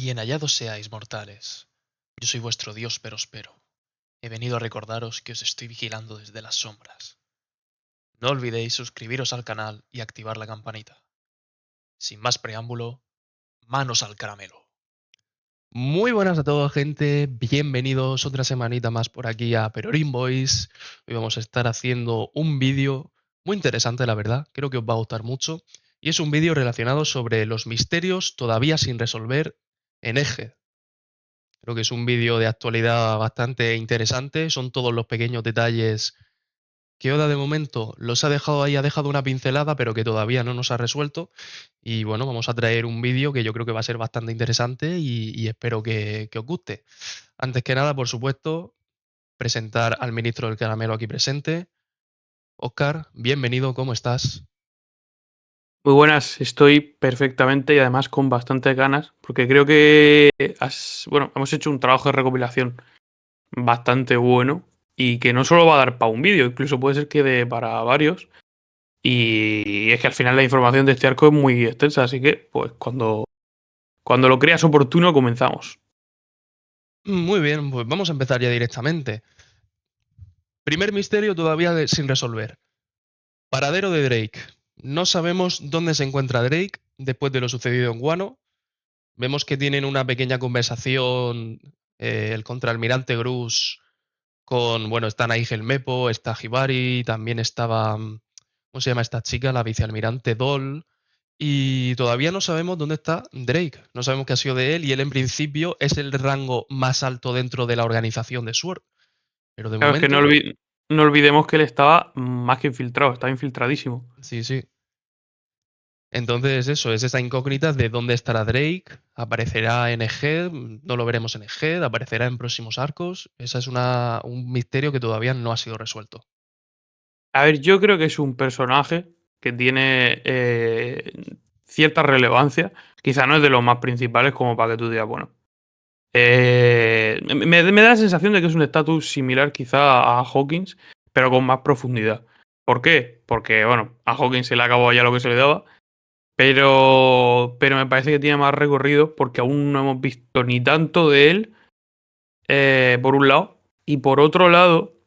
Bien hallados seáis, mortales. Yo soy vuestro dios Perospero. He venido a recordaros que os estoy vigilando desde las sombras. No olvidéis suscribiros al canal y activar la campanita. Sin más preámbulo, manos al caramelo. Muy buenas a todos, gente. Bienvenidos otra semanita más por aquí a Perorin Boys. Hoy vamos a estar haciendo un vídeo muy interesante, la verdad. Creo que os va a gustar mucho. Y es un vídeo relacionado sobre los misterios todavía sin resolver en Eje. Creo que es un vídeo de actualidad bastante interesante. Son todos los pequeños detalles que Oda de momento los ha dejado ahí, ha dejado una pincelada, pero que todavía no nos ha resuelto. Y bueno, vamos a traer un vídeo que yo creo que va a ser bastante interesante y espero que os guste. Antes que nada, por supuesto, presentar al ministro del caramelo aquí presente. Óscar, bienvenido, ¿cómo estás? Muy buenas, estoy perfectamente y además con bastantes ganas, porque creo que hemos hecho un trabajo de recopilación bastante bueno y que no solo va a dar para un vídeo, incluso puede ser que dé para varios. Y es que al final la información de este arco es muy extensa, así que pues cuando lo creas oportuno comenzamos. Muy bien, pues vamos a empezar ya directamente. Primer misterio todavía sin resolver. Paradero de Drake. No sabemos dónde se encuentra Drake después de lo sucedido en Guano. Vemos que tienen una pequeña conversación el contraalmirante Grus con, bueno, está Nigel Mepo, está Hibari, también estaba, ¿cómo se llama esta chica? La vicealmirante Doll. Y todavía no sabemos dónde está Drake. No sabemos qué ha sido de él y él en principio es el rango más alto dentro de la organización de SWORD. Pero de Claro, es que momento, no olvidemos que él estaba más que infiltrado, estaba infiltradísimo. sí, sí. Entonces eso, es esa incógnita de dónde estará Drake, aparecerá en Egghead, no lo veremos en Egghead, aparecerá en próximos arcos. Esa es un misterio que todavía no ha sido resuelto. A ver, yo creo que es un personaje que tiene cierta relevancia. Quizá no es de los más principales como para que tú digas, bueno. Me da la sensación de que es un estatus similar quizá a Hawkins, pero con más profundidad. ¿Por qué? Porque, bueno, a Hawkins se le acabó ya lo que se le daba, pero me parece que tiene más recorrido porque aún no hemos visto ni tanto de él, por un lado, y por otro lado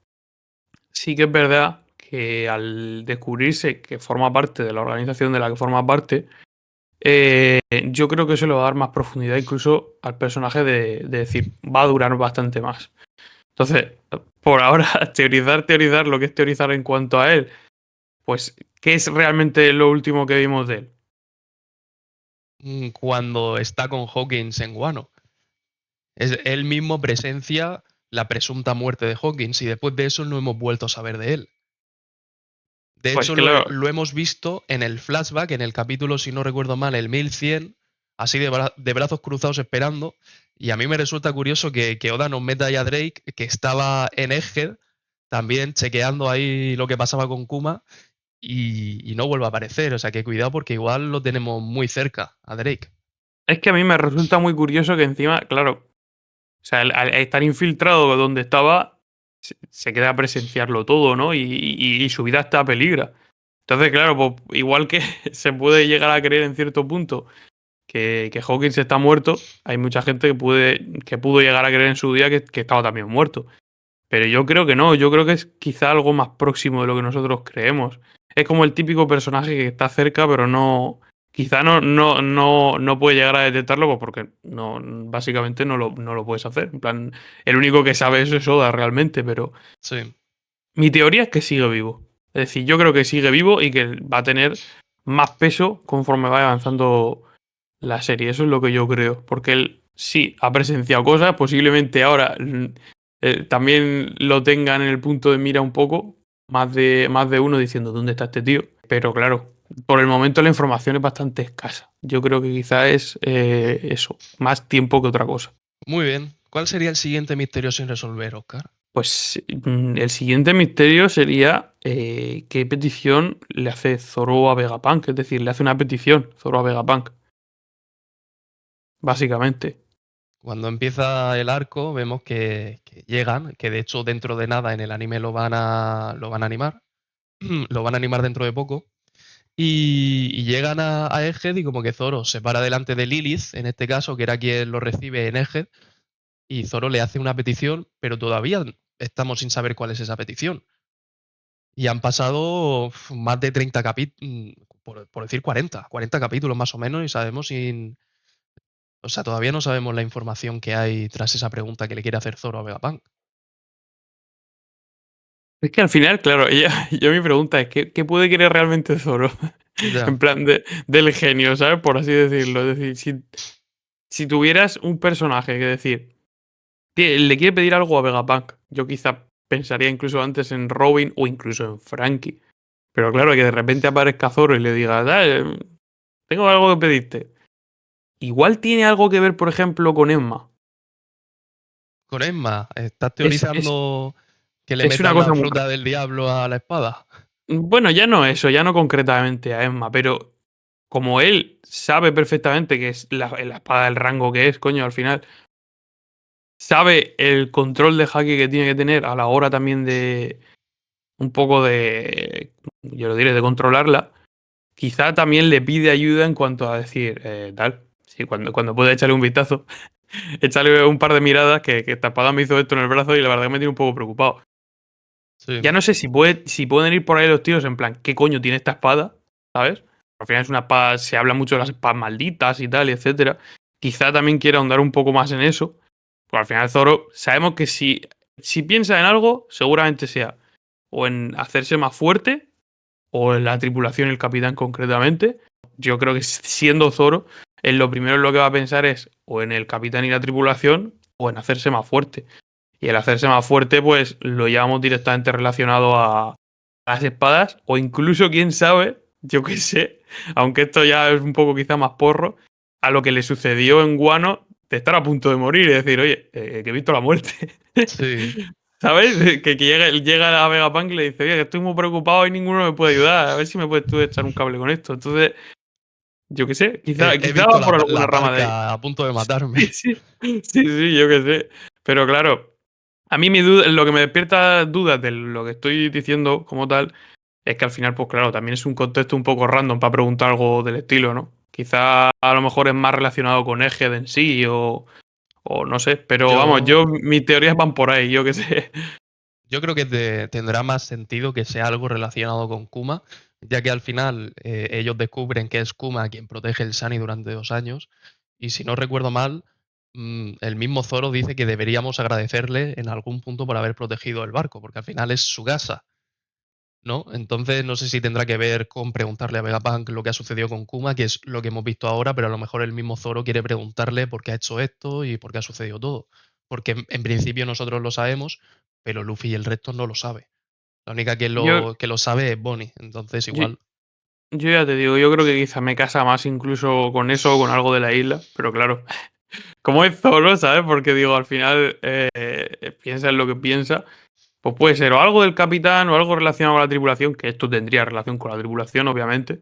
sí que es verdad que al descubrirse que forma parte de la organización de la que forma parte, yo creo que eso le va a dar más profundidad incluso al personaje de decir, va a durar bastante más. Entonces, por ahora, teorizar lo que es teorizar en cuanto a él, pues, ¿qué es realmente lo último que vimos de él? Cuando está con Hawkins en Guano. Él mismo presencia la presunta muerte de Hawkins y después de eso no hemos vuelto a saber de él. De Pues hecho, claro, lo hemos visto en el flashback, en el capítulo, si no recuerdo mal, el 1100, así de brazos cruzados esperando. Y a mí me resulta curioso que Oda nos meta ahí a Drake, que estaba en Egghead, también chequeando ahí lo que pasaba con Kuma, y no vuelve a aparecer. O sea que cuidado porque igual lo tenemos muy cerca a Drake. es que a mí me resulta muy curioso que encima, claro, o sea, al estar infiltrado donde estaba, se queda a presenciarlo todo, ¿no? Y su vida está a peligra. Entonces, claro, pues igual que se puede llegar a creer en cierto punto que Hawkins está muerto, hay mucha gente que pudo llegar a creer en su día que estaba también muerto. Pero yo creo que no, yo creo que es quizá algo más próximo de lo que nosotros creemos. Es como el típico personaje que está cerca, pero no. Quizá no puede llegar a detectarlo, pues porque no, básicamente no lo puedes hacer. En plan, el único que sabe eso es Oda realmente, pero Sí. mi teoría es que sigue vivo. Es decir, yo creo que sigue vivo y que va a tener más peso conforme vaya avanzando la serie. Eso es lo que yo creo. Porque él sí ha presenciado cosas, posiblemente ahora también lo tengan en el punto de mira un poco, más de uno diciendo dónde está este tío. Pero claro, por el momento la información es bastante escasa. Yo creo que quizá es eso, más tiempo que otra cosa. Muy bien. ¿Cuál sería el siguiente misterio sin resolver, Oscar? Pues el siguiente misterio sería qué petición le hace Zoro a Vegapunk. Es decir, le hace una petición Zoro a Vegapunk, básicamente. Cuando empieza el arco vemos que llegan, que de hecho dentro de nada en el anime lo van a animar, lo van a animar dentro de poco. Y llegan a Egghead y como que Zoro se para delante de Lilith, en este caso, que era quien lo recibe en Egghead, y Zoro le hace una petición, pero todavía estamos sin saber cuál es esa petición. Y han pasado más de 30 capítulos, por decir 40 capítulos más o menos, y sabemos sin... O sea, todavía no sabemos la información que hay tras esa pregunta que le quiere hacer Zoro a Vegapunk. Es que al final, claro, yo mi pregunta es, ¿qué puede querer realmente Zoro? Ya. En plan del genio, ¿sabes? Por así decirlo. Es decir, si tuvieras un personaje que decir, que le quiere pedir algo a Vegapunk, yo quizá pensaría incluso antes en Robin o incluso en Frankie. Pero claro, que de repente aparezca Zoro y le diga, "Dale, tengo algo que pedirte". Igual tiene algo que ver, por ejemplo, con Emma. Con Emma, ¿estás Es, teorizando que le es una metan la cosa muy... fruta del diablo a la espada? Bueno, ya no eso, ya no concretamente a Emma, pero como él sabe perfectamente que es la espada del rango que es, coño, al final, sabe el control de haki que tiene que tener a la hora también de un poco de, yo lo diré, de controlarla, quizá también le pide ayuda en cuanto a decir, tal, sí, cuando puede echarle un vistazo, echarle un par de miradas que esta espada me hizo esto en el brazo y la verdad que me tiene un poco preocupado. Ya Sí. no sé si pueden ir por ahí los tíos en plan, ¿qué coño tiene esta espada? ¿Sabes? Al final es una espada, se habla mucho de las espadas malditas y tal, y etcétera. Quizá también quiera ahondar un poco más en eso. Pues al final Zoro, sabemos que si piensa en algo, seguramente sea o en hacerse más fuerte, o en la tripulación, el capitán concretamente. Yo creo que siendo Zoro, en lo primero en lo que va a pensar es o en el capitán y la tripulación, o en hacerse más fuerte. Y el hacerse más fuerte, pues lo llevamos directamente relacionado a las espadas, o incluso, quién sabe, yo qué sé, aunque esto ya es un poco quizá más porro, a lo que le sucedió en Guano de estar a punto de morir y decir, oye, que he visto la muerte. Sí. ¿Sabes? Que llega a Vegapunk y le dice, oye, que estoy muy preocupado y ninguno me puede ayudar, a ver si me puedes tú echar un cable con esto. Entonces, yo qué sé, He quizá visto va por la alguna rama de ahí. barca a punto de matarme. Sí, sí, sí, sí, yo qué sé. Pero claro, a mí lo que me despierta dudas de lo que estoy diciendo como tal es que al final, pues claro, también es un contexto un poco random para preguntar algo del estilo, ¿no? Quizá a lo mejor es más relacionado con Egghead en sí o no sé, pero vamos, Yo, mis teorías van por ahí, yo qué sé. yo creo que tendrá más sentido que sea algo relacionado con Kuma, ya que al final ellos descubren que es Kuma quien protege el Sunny durante 2 años. Y si no recuerdo mal, el mismo Zoro dice que deberíamos agradecerle en algún punto por haber protegido el barco, porque al final es su casa. ¿No? Entonces no sé si tendrá que ver con preguntarle a Vegapunk lo que ha sucedido con Kuma, que es lo que hemos visto ahora, pero a lo mejor el mismo Zoro quiere preguntarle por qué ha hecho esto y por qué ha sucedido todo. Porque en principio nosotros lo sabemos, pero Luffy y el resto no lo sabe. La única Yo, que lo sabe es Bonnie, entonces yo, igual. yo ya te digo, yo creo que quizá me casa más incluso con eso o con algo de la isla, pero claro, como es Zoro, ¿sabes? Porque digo, al final piensa en lo que piensa, pues puede ser o algo del capitán o algo relacionado con la tripulación, que esto tendría relación con la tripulación, obviamente.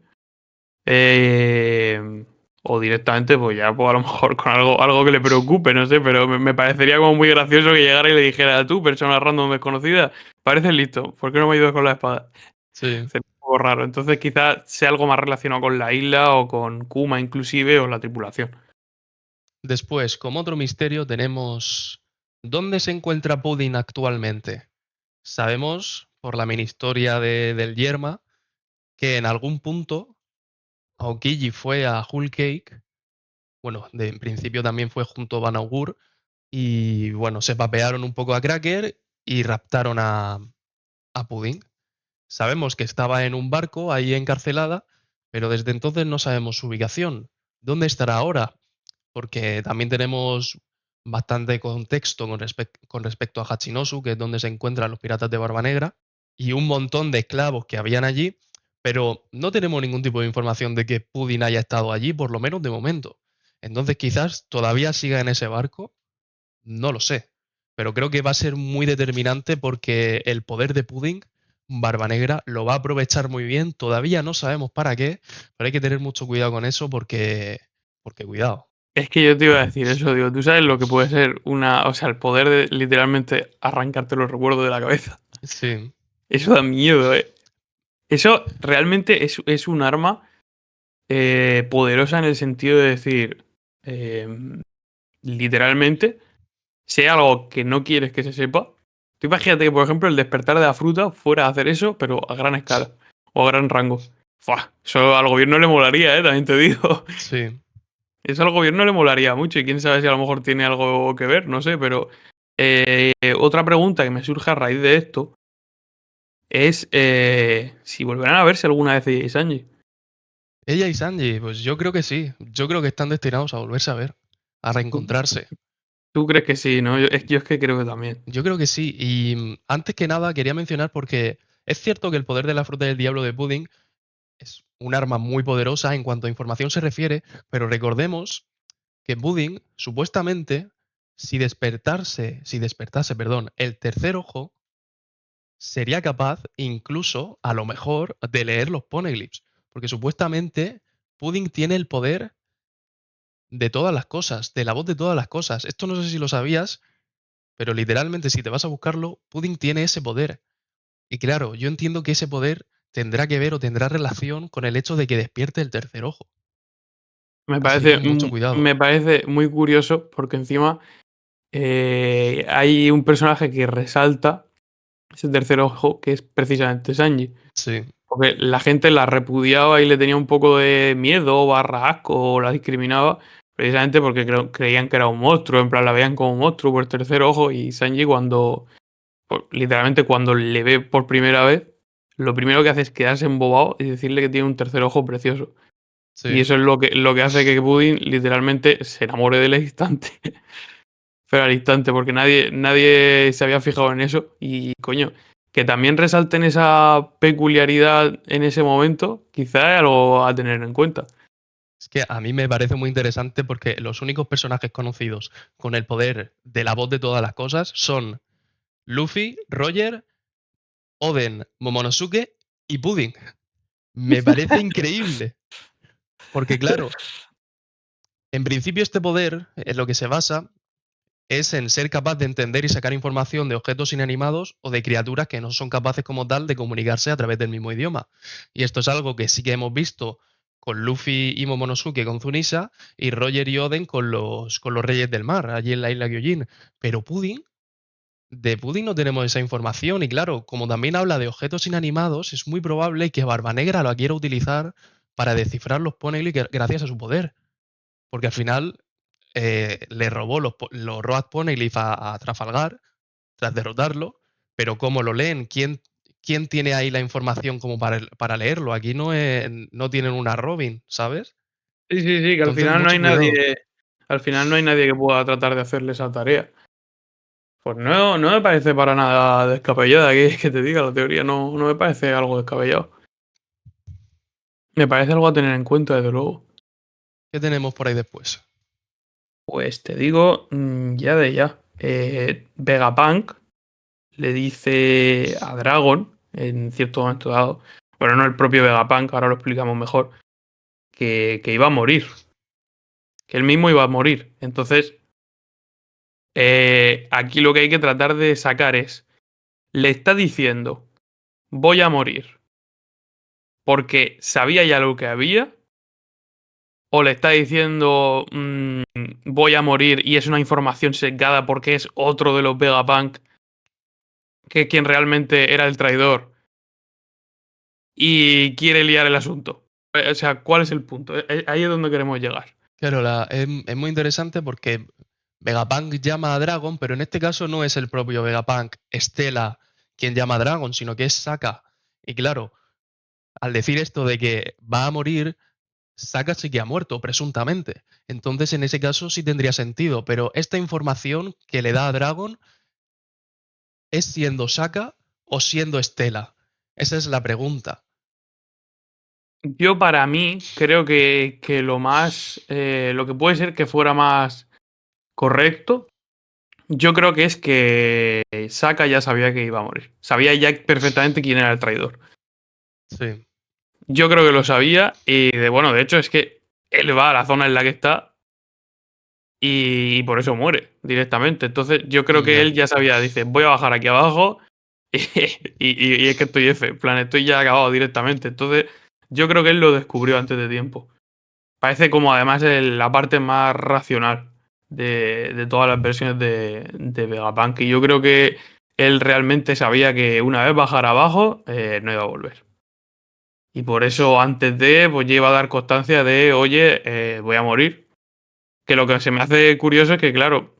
Eh, o directamente, pues ya, pues a lo mejor con algo que le preocupe, no sé, pero me parecería como muy gracioso que llegara y le dijera, tú, persona random desconocida, pareces listo, ¿por qué no me ayudas con la espada? Sí. Sería un poco raro. Entonces quizás sea algo más relacionado con la isla o con Kuma inclusive o la tripulación. Después, como otro misterio, tenemos ¿dónde se encuentra Pudding actualmente? Sabemos, por la mini historia del Yerma, que en algún punto Aokiji fue a Whole Cake. Bueno, en principio también fue junto a Van Augur. Y bueno, se papearon un poco a Cracker y raptaron a Pudding. Sabemos que estaba en un barco ahí encarcelada, pero desde entonces no sabemos su ubicación. ¿Dónde estará ahora? Porque también tenemos bastante contexto con respecto a Hachinosu, que es donde se encuentran los piratas de Barba Negra, y un montón de esclavos que habían allí, pero no tenemos ningún tipo de información de que Pudding haya estado allí, por lo menos de momento. Entonces quizás todavía siga en ese barco, no lo sé, pero creo que va a ser muy determinante porque el poder de Pudding, Barba Negra, lo va a aprovechar muy bien. Todavía no sabemos para qué, pero hay que tener mucho cuidado con eso porque cuidado. Es que yo te iba a decir eso, digo, tú sabes lo que puede ser o sea, el poder de literalmente arrancarte los recuerdos de la cabeza. Sí, Eso da miedo, eh. Eso realmente es un arma poderosa en el sentido de decir, eh, literalmente, sé algo que no quieres que se sepa. Tú imagínate que, por ejemplo, el despertar de la fruta fuera a hacer eso, pero a gran escala o a gran rango. Fua, eso al gobierno le molaría, también te digo. Sí. Eso al gobierno le molaría mucho y quién sabe si a lo mejor tiene algo que ver, no sé, pero otra pregunta que me surge a raíz de esto es si volverán a verse alguna vez ella y Sanji. Ella y Sanji, pues yo creo que sí. Yo creo que están destinados a volverse a ver, a ¿Tú, reencontrarse. tú crees que sí, no? Yo es que creo que también. Yo creo que sí. Y antes que nada quería mencionar porque es cierto que el poder de la fruta del diablo de Pudding es un arma muy poderosa en cuanto a información se refiere, pero recordemos que Pudding, supuestamente, si despertase, perdón, el tercer ojo, sería capaz, incluso, a lo mejor, de leer los poneglyphs. Porque supuestamente Pudding tiene el poder de todas las cosas, de la voz de todas las cosas. Esto no sé si lo sabías, pero literalmente si te vas a buscarlo, Pudding tiene ese poder. Y claro, yo entiendo que ese poder tendrá que ver o tendrá relación con el hecho de que despierte el tercer ojo. Así que mucho cuidado. Me parece muy curioso porque encima hay un personaje que resalta ese tercer ojo que es precisamente Sanji. Sí, Porque la gente la repudiaba y le tenía un poco de miedo, barra asco, o la discriminaba, precisamente porque creían que era un monstruo, en plan la veían como un monstruo por el tercer ojo y Sanji cuando, pues, literalmente cuando le ve por primera vez, lo primero que hace es quedarse embobado y decirle que tiene un tercer ojo precioso. Y sí. eso es lo que hace que Pudding literalmente se enamore del instante. Pero al instante, porque nadie se había fijado en eso. Y coño, que también resalten esa peculiaridad en ese momento, quizá es algo a tener en cuenta. Es que a mí me parece muy interesante porque los únicos personajes conocidos con el poder de la voz de todas las cosas son Luffy, Roger, Oden, Momonosuke y Pudding. Me parece increíble. Porque claro, en principio este poder en lo que se basa es en ser capaz de entender y sacar información de objetos inanimados o de criaturas que no son capaces como tal de comunicarse a través del mismo idioma. Y esto es algo que sí que hemos visto con Luffy y Momonosuke con Zunisa y Roger y Oden con los Reyes del Mar, allí en la isla Gyojin. Pero Pudding, de Pudding no tenemos esa información y claro, como también habla de objetos inanimados, es muy probable que Barba Negra lo quiera utilizar para descifrar los Poneglyphs gracias a su poder. Porque al final le robó los Road Poneglyph a Trafalgar tras derrotarlo, pero ¿cómo lo leen? ¿Quién tiene ahí la información como para leerlo? Aquí no tienen una Robin, ¿sabes? Sí, sí, sí, que Entonces, mucho cuidado. al final no hay nadie que pueda tratar de hacerle esa tarea. Pues no, no me parece para nada descabellada que te diga la teoría, no, no me parece algo descabellado. Me parece algo a tener en cuenta, desde luego. ¿Qué tenemos por ahí después? Pues te digo, ya de ya. Vegapunk le dice a Dragon, en cierto momento dado, bueno, no el propio Vegapunk, ahora lo explicamos mejor, que iba a morir, que él mismo iba a morir. Entonces, aquí lo que hay que tratar de sacar es, le está diciendo, voy a morir, porque sabía ya lo que había, o le está diciendo, voy a morir y es una información sesgada porque es otro de los Vegapunk, que es quien realmente era el traidor y quiere liar el asunto. O sea, ¿cuál es el punto? Ahí es donde queremos llegar. Claro, es muy interesante porque Vegapunk llama a Dragon, pero en este caso no es el propio Vegapunk, Stella, quien llama a Dragon, sino que es Sokka. Y claro, al decir esto de que va a morir, Saka sí que ha muerto, presuntamente. Entonces, en ese caso sí tendría sentido, pero esta información que le da a Dragon es siendo Saka o siendo Estela. Esa es la pregunta. Yo para mí creo que lo que puede ser que fuera más correcto, yo creo que es que Saka ya sabía que iba a morir. Sabía ya perfectamente quién era el traidor. Sí, Yo creo que lo sabía y bueno, de hecho es que él va a la zona en la que está y por eso muere directamente. Entonces yo creo que ya. él ya sabía, dice, voy a bajar aquí abajo Y es que estoy F, en plan, estoy ya acabado directamente. Entonces, yo creo que él lo descubrió antes de tiempo. Parece como además la parte más racional de todas las versiones de Vegapunk. Y yo creo que él realmente sabía que una vez bajara abajo, no iba a volver. Y por eso antes de, pues ya iba a dar constancia de, oye, voy a morir. Que lo que se me hace curioso es que, claro,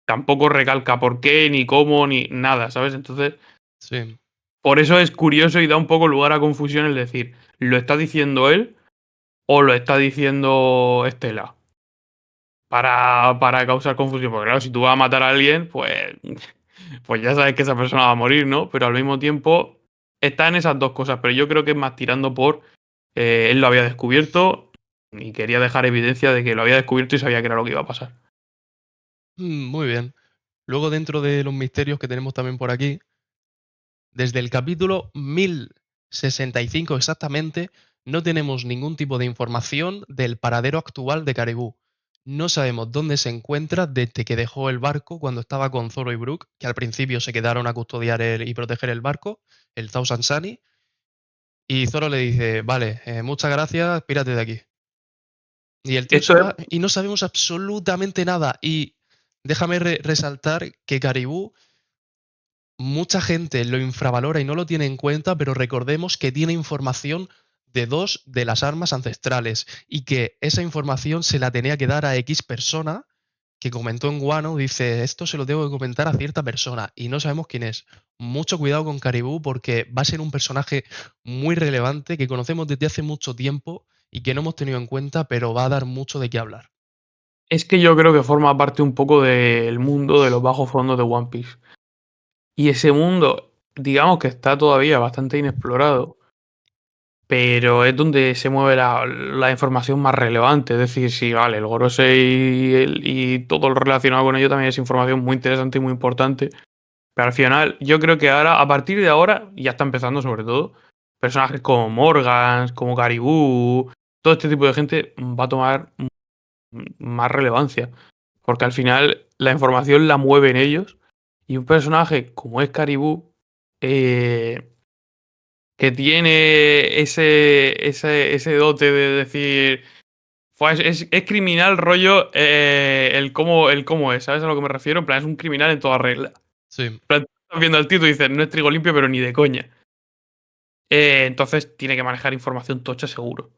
tampoco recalca por qué, ni cómo, ni nada, ¿sabes? Entonces, Sí. por eso es curioso y da un poco lugar a confusión el decir, ¿lo está diciendo él o lo está diciendo Estela? Para causar confusión. Porque claro, si tú vas a matar a alguien, pues ya sabes que esa persona va a morir, ¿no? Pero al mismo tiempo está en esas dos cosas. Pero yo creo que es más tirando por él lo había descubierto y quería dejar evidencia de que lo había descubierto y sabía que era lo que iba a pasar. Muy bien. Luego, dentro de los misterios que tenemos también por aquí, desde el capítulo 1065 exactamente, no tenemos ningún tipo de información del paradero actual de Caribou. No sabemos dónde se encuentra desde que dejó el barco cuando estaba con Zoro y Brook, que al principio se quedaron a custodiar y proteger el barco, el Thousand Sunny, y Zoro le dice, vale, muchas gracias, pírate de aquí. Y el tío se Esto es va y no sabemos absolutamente nada. Y déjame resaltar que Caribou, mucha gente lo infravalora y no lo tiene en cuenta, pero recordemos que tiene información de dos de las armas ancestrales y que esa información se la tenía que dar a X persona que comentó en Guano, dice, esto se lo tengo que comentar a cierta persona y no sabemos quién es. Mucho cuidado con Caribou porque va a ser un personaje muy relevante que conocemos desde hace mucho tiempo y que no hemos tenido en cuenta, pero va a dar mucho de qué hablar. Es que yo creo que forma parte un poco del mundo de los bajos fondos de One Piece. Y ese mundo, digamos que está todavía bastante inexplorado, pero es donde se mueve la información más relevante. Es decir, sí, vale, el Gorosei y todo lo relacionado con ello también es información muy interesante y muy importante. Pero al final, yo creo que ahora, a partir de ahora, y ya está empezando sobre todo, personajes como Morgans, como Caribou, todo este tipo de gente va a tomar más relevancia. Porque al final la información la mueven ellos. Y un personaje como es Caribou, eh, que tiene ese dote de decir. "Fua, es criminal rollo el cómo es, ¿sabes a lo que me refiero? En plan, es un criminal en toda regla. Sí. En plan, tú estás viendo al tío y dices, no es trigo limpio, pero ni de coña. Entonces tiene que manejar información tocha seguro.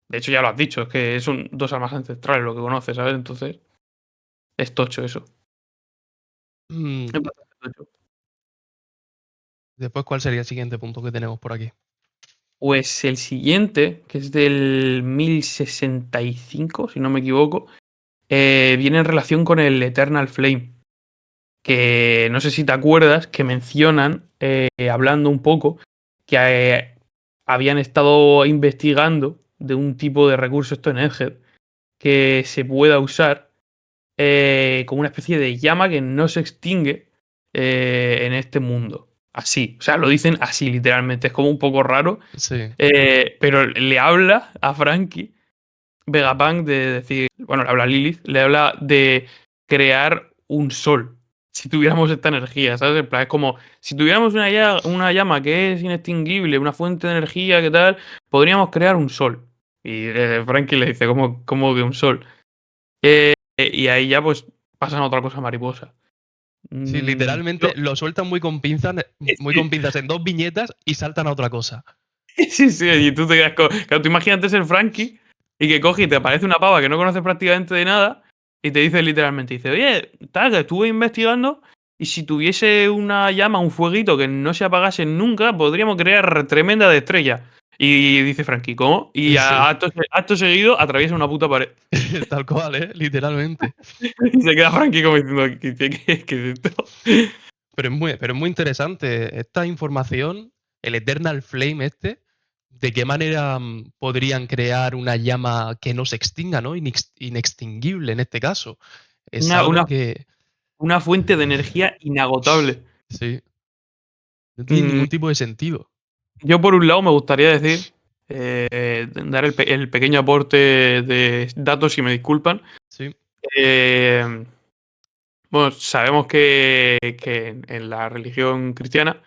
De hecho, ya lo has dicho, es que son dos armas ancestrales lo que conoces, ¿sabes? Entonces, es tocho eso. Mm, Es bastante tocho. Después, ¿cuál sería el siguiente punto que tenemos por aquí? Pues el siguiente, que es del 1065, si no me equivoco, viene en relación con el Eternal Flame. Que no sé si te acuerdas que mencionan, hablando un poco, que habían estado investigando de un tipo de recurso, esto en Egghead, que se pueda usar como una especie de llama que no se extingue en este mundo. Así, o sea, lo dicen así literalmente, es como un poco raro, Sí. pero le habla a Frankie Vegapunk de decir, bueno, le habla a Lilith, le habla de crear un sol. Si tuviéramos esta energía, ¿sabes? En plan, es como, si tuviéramos una llama que es inextinguible, una fuente de energía, ¿qué tal? Podríamos crear un sol. Y Frankie le dice, ¿cómo que un sol? Y ahí ya pues pasan a otra cosa mariposa. Sí, Yo- literalmente lo sueltan muy sí, con pinzas en dos viñetas y saltan a otra cosa. sí, sí, y tú te quedas con. Claro, tú imagínate ser Frankie y que coge y te aparece una pava que no conoces prácticamente de nada y te dice literalmente, dice, oye, tal, que estuve investigando y si tuviese una llama, un fueguito que no se apagase nunca, podríamos crear tremenda de estrella. Y dice Frankie, ¿cómo? Y Sí, acto seguido atraviesa una puta pared. tal cual, ¿eh? Literalmente. Y se queda Frankie como diciendo, ¿qué es esto? Pero es muy interesante esta información, el Eternal Flame este, de qué manera podrían crear una llama que no se extinga, ¿no? Inextinguible en este caso. Es Una, algo una, que, una fuente de energía inagotable. sí, no tiene Mm, ningún tipo de sentido. Yo, por un lado, me gustaría decir, dar el pequeño aporte de datos, si me disculpan. Sí, Eh, bueno, sabemos que en la religión cristiana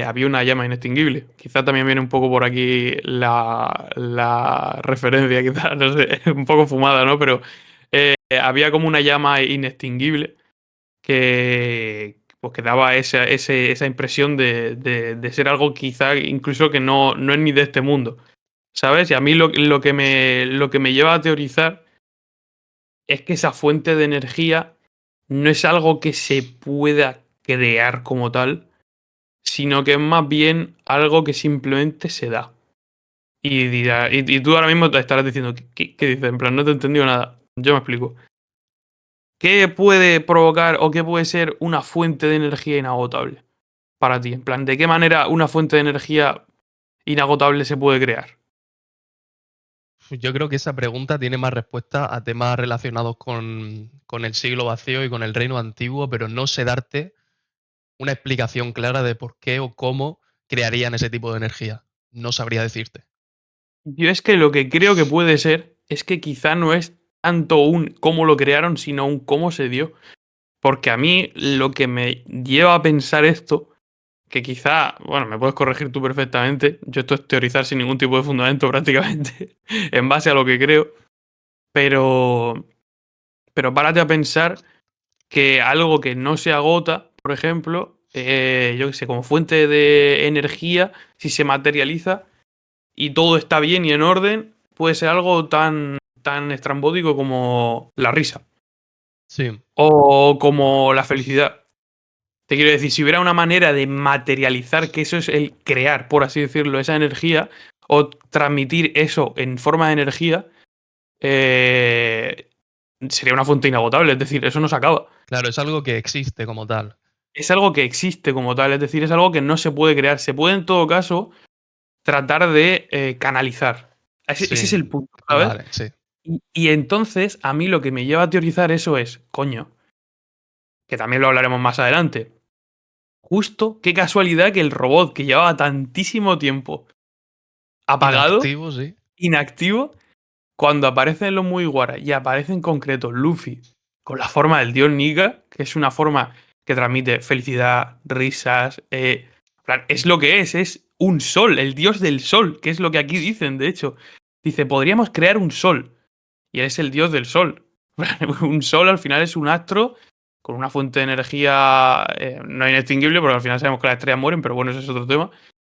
había una llama inextinguible. Quizá también viene un poco por aquí la referencia, quizá, no sé, un poco fumada, ¿no? Pero había como una llama inextinguible que, pues, que daba esa impresión de ser algo quizá incluso que no es ni de este mundo, ¿sabes? Y a mí lo que me lleva a teorizar es que esa fuente de energía no es algo que se pueda crear como tal, sino que es más bien algo que simplemente se da. Y tú ahora mismo te estarás diciendo, ¿qué dices? En plan, no te he entendido nada. Yo me explico. ¿Qué puede provocar o qué puede ser una fuente de energía inagotable para ti? En plan, ¿de qué manera una fuente de energía inagotable se puede crear? Yo creo que esa pregunta tiene más respuesta a temas relacionados con el siglo vacío y con el reino antiguo, pero no sé darte una explicación clara de por qué o cómo crearían ese tipo de energía. No sabría decirte. Yo es que lo que creo que puede ser es que quizá no es tanto un cómo lo crearon, sino un cómo se dio. Porque a mí lo que me lleva a pensar esto, que quizá, bueno, me puedes corregir tú perfectamente, yo esto es teorizar sin ningún tipo de fundamento prácticamente, en base a lo que creo, pero, pero párate a pensar que algo que no se agota, por ejemplo, yo qué sé, como fuente de energía, si se materializa y todo está bien y en orden, puede ser algo tan estrambótico como la risa Sí, o como la felicidad. Te quiero decir, si hubiera una manera de materializar que eso es el crear, por así decirlo, esa energía, o transmitir eso en forma de energía, eh, sería una fuente inagotable. Es decir, eso no se acaba. claro, es algo que existe como tal. Es algo que existe como tal, es decir, es algo que no se puede crear. Se puede, en todo caso, tratar de canalizar. Ese es Sí, el punto, ¿sabes? vale, sí. Y entonces, a mí lo que me lleva a teorizar eso es, coño, que también lo hablaremos más adelante. Justo, qué casualidad que el robot que llevaba tantísimo tiempo apagado, Inactivo, sí. inactivo, cuando aparecen los Mugiwara y aparece en concreto Luffy con la forma del dios Nika, que es una forma que transmite felicidad, risas, en plan, es lo que es un sol, el dios del sol, que es lo que aquí dicen, de hecho. Dice, podríamos crear un sol, y es el dios del sol. Un sol al final es un astro con una fuente de energía no inextinguible, porque al final sabemos que las estrellas mueren, pero bueno, ese es otro tema.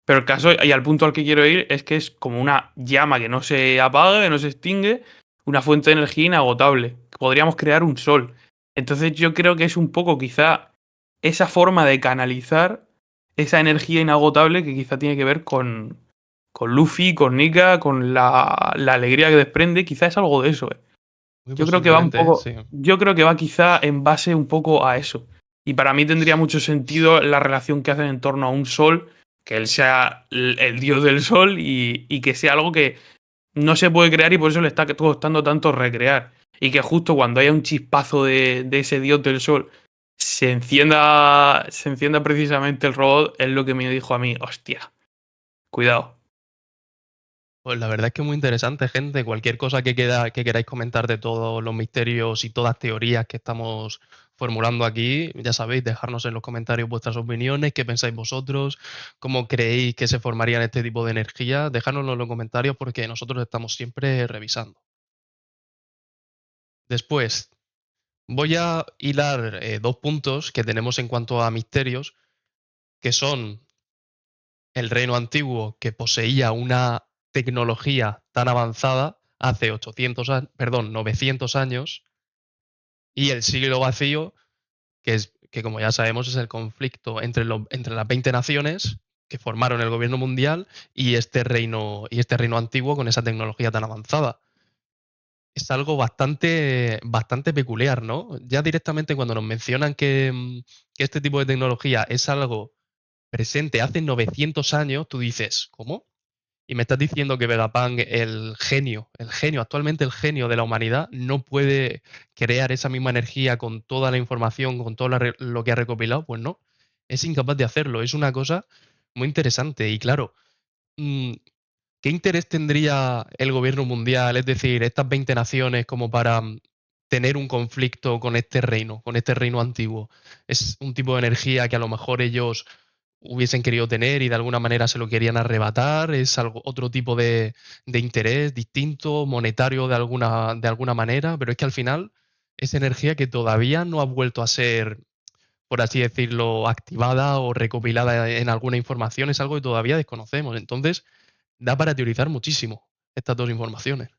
Pero el caso, y al punto al que quiero ir, es que es como una llama que no se apaga, que no se extingue, una fuente de energía inagotable. Podríamos crear un sol. Entonces yo creo que es un poco quizá esa forma de canalizar esa energía inagotable que quizá tiene que ver con Luffy, con Nika, con la alegría que desprende. Quizá es algo de eso. Muy Yo creo que va un posiblemente, poco. sí. Yo creo que va quizá en base un poco a eso. Y para mí tendría mucho sentido la relación que hacen en torno a un sol, que él sea el dios del sol y que sea algo que no se puede crear y por eso le está costando tanto recrear. Y que justo cuando haya un chispazo de ese dios del sol se encienda precisamente el robot, es lo que me dijo a mí, hostia, cuidado. Pues la verdad es que es muy interesante, gente. Cualquier cosa que queráis comentar de todos los misterios y todas teorías que estamos formulando aquí, ya sabéis, dejarnos en los comentarios vuestras opiniones, qué pensáis vosotros, cómo creéis que se formarían este tipo de energía. Dejárnoslo en los comentarios porque nosotros estamos siempre revisando. Después, voy a hilar dos puntos que tenemos en cuanto a misterios, que son el reino antiguo que poseía una tecnología tan avanzada hace 900 años, y el siglo vacío, que como ya sabemos es el conflicto entre las 20 naciones que formaron el gobierno mundial y este reino antiguo con esa tecnología tan avanzada. Es algo bastante peculiar, ¿no? Ya directamente cuando nos mencionan que este tipo de tecnología es algo presente hace 900 años, tú dices, ¿cómo? Y me estás diciendo que Vegapunk, actualmente el genio de la humanidad, no puede crear esa misma energía con toda la información, con todo lo que ha recopilado. Pues no, es incapaz de hacerlo. Es una cosa muy interesante. Y claro, mm, ¿qué interés tendría el gobierno mundial, es decir, estas 20 naciones, como para tener un conflicto con este reino antiguo? Es un tipo de energía que a lo mejor ellos hubiesen querido tener y de alguna manera se lo querían arrebatar, es algo, otro tipo de interés distinto, monetario de alguna manera, pero es que al final es energía que todavía no ha vuelto a ser, por así decirlo, activada o recopilada en alguna información, es algo que todavía desconocemos. Entonces, da para teorizar muchísimo estas dos informaciones.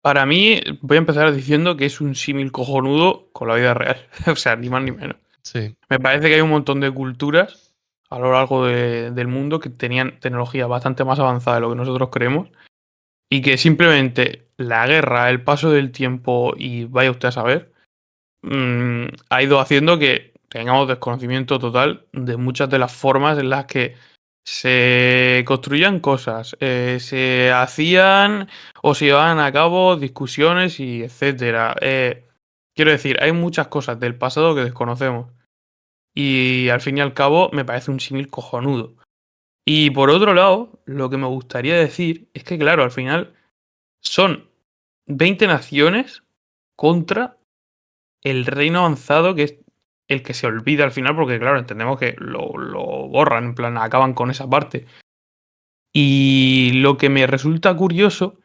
Para mí, voy a empezar diciendo que es un símil cojonudo con la vida real. O sea, ni más ni menos. Sí, Me parece que hay un montón de culturas a lo largo del mundo que tenían tecnología bastante más avanzada de lo que nosotros creemos y que simplemente la guerra, el paso del tiempo y vaya usted a saber, ha ido haciendo que tengamos desconocimiento total de muchas de las formas en las que se construían cosas, se hacían o se llevaban a cabo discusiones y etcétera. Quiero decir, hay muchas cosas del pasado que desconocemos. Y al fin y al cabo me parece un símil cojonudo. Y por otro lado, lo que me gustaría decir es que, claro, al final son 20 naciones contra el reino avanzado, que es el que se olvida al final, porque, claro, entendemos que lo borran, en plan, acaban con esa parte. Y lo que me resulta curioso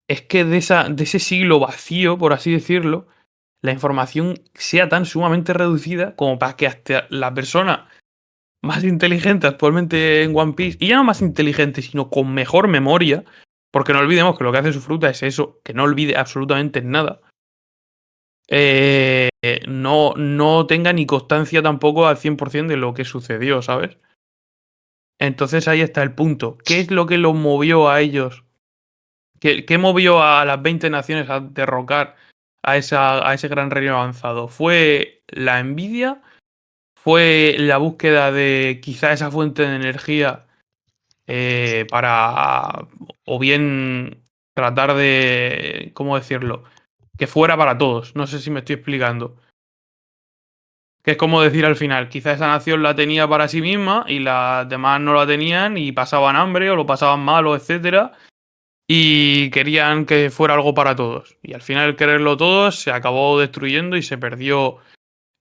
es que de ese siglo vacío, por así decirlo, la información sea tan sumamente reducida como para que hasta la persona más inteligente actualmente en One Piece, y ya no más inteligente, sino con mejor memoria, porque no olvidemos que lo que hace su fruta es eso, que no olvide absolutamente nada, no tenga ni constancia tampoco al 100% de lo que sucedió, ¿sabes? Entonces ahí está el punto. ¿Qué es lo que los movió a ellos? ¿Qué movió a las 20 naciones a derrocar a ese gran reino avanzado? ¿Fue la envidia? ¿Fue la búsqueda de quizá esa fuente de energía para, o bien tratar de, ¿cómo decirlo? Que fuera para todos. No sé si me estoy explicando. Que es como decir al final, quizá esa nación la tenía para sí misma y las demás no la tenían y pasaban hambre o lo pasaban mal o etcétera y querían que fuera algo para todos. Y al final el quererlo todos se acabó destruyendo y se perdió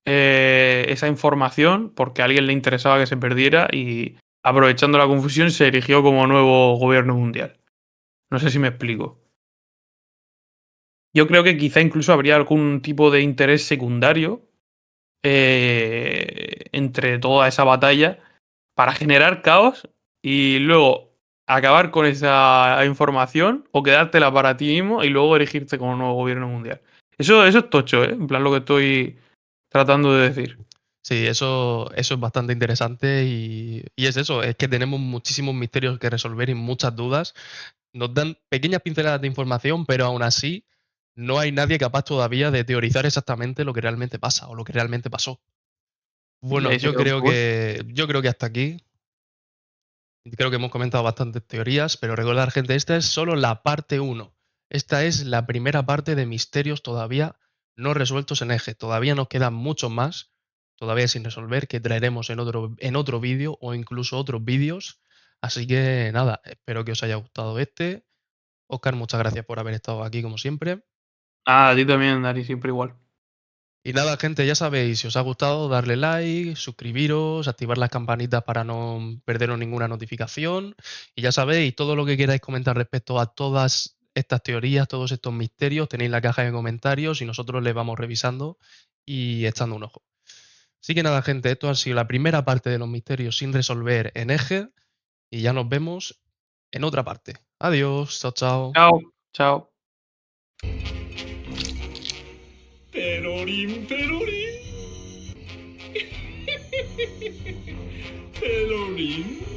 esa información porque a alguien le interesaba que se perdiera y aprovechando la confusión se erigió como nuevo gobierno mundial. No sé si me explico. Yo creo que quizá incluso habría algún tipo de interés secundario entre toda esa batalla para generar caos y luego acabar con esa información o quedártela para ti mismo y luego erigirte como nuevo gobierno mundial. Eso es tocho, ¿eh? En plan lo que estoy tratando de decir. sí, eso es bastante interesante y es eso, es que tenemos muchísimos misterios que resolver y muchas dudas. Nos dan pequeñas pinceladas de información, pero aún así no hay nadie capaz todavía de teorizar exactamente lo que realmente pasa o lo que realmente pasó. Y Bueno, ahí se quedó un poco. yo creo que hasta aquí. Creo que hemos comentado bastantes teorías, pero recordar, gente, esta es solo la parte uno. Esta es la primera parte de misterios todavía no resueltos en eje. Todavía nos quedan muchos más, todavía sin resolver, que traeremos en otro vídeo o incluso otros vídeos. Así que nada, espero que os haya gustado este. Oscar, muchas gracias por haber estado aquí como siempre. Ah, a ti también, Dari, siempre igual. Y nada, gente, ya sabéis, si os ha gustado, darle like, suscribiros, activar las campanitas para no perderos ninguna notificación. Y ya sabéis, todo lo que queráis comentar respecto a todas estas teorías, todos estos misterios, tenéis la caja de comentarios y nosotros les vamos revisando y echando un ojo. Así que nada, gente, esto ha sido la primera parte de los misterios sin resolver en eje y ya nos vemos en otra parte. Adiós, chao, chao. Chao, chao. Perorín, perorín. Perorín.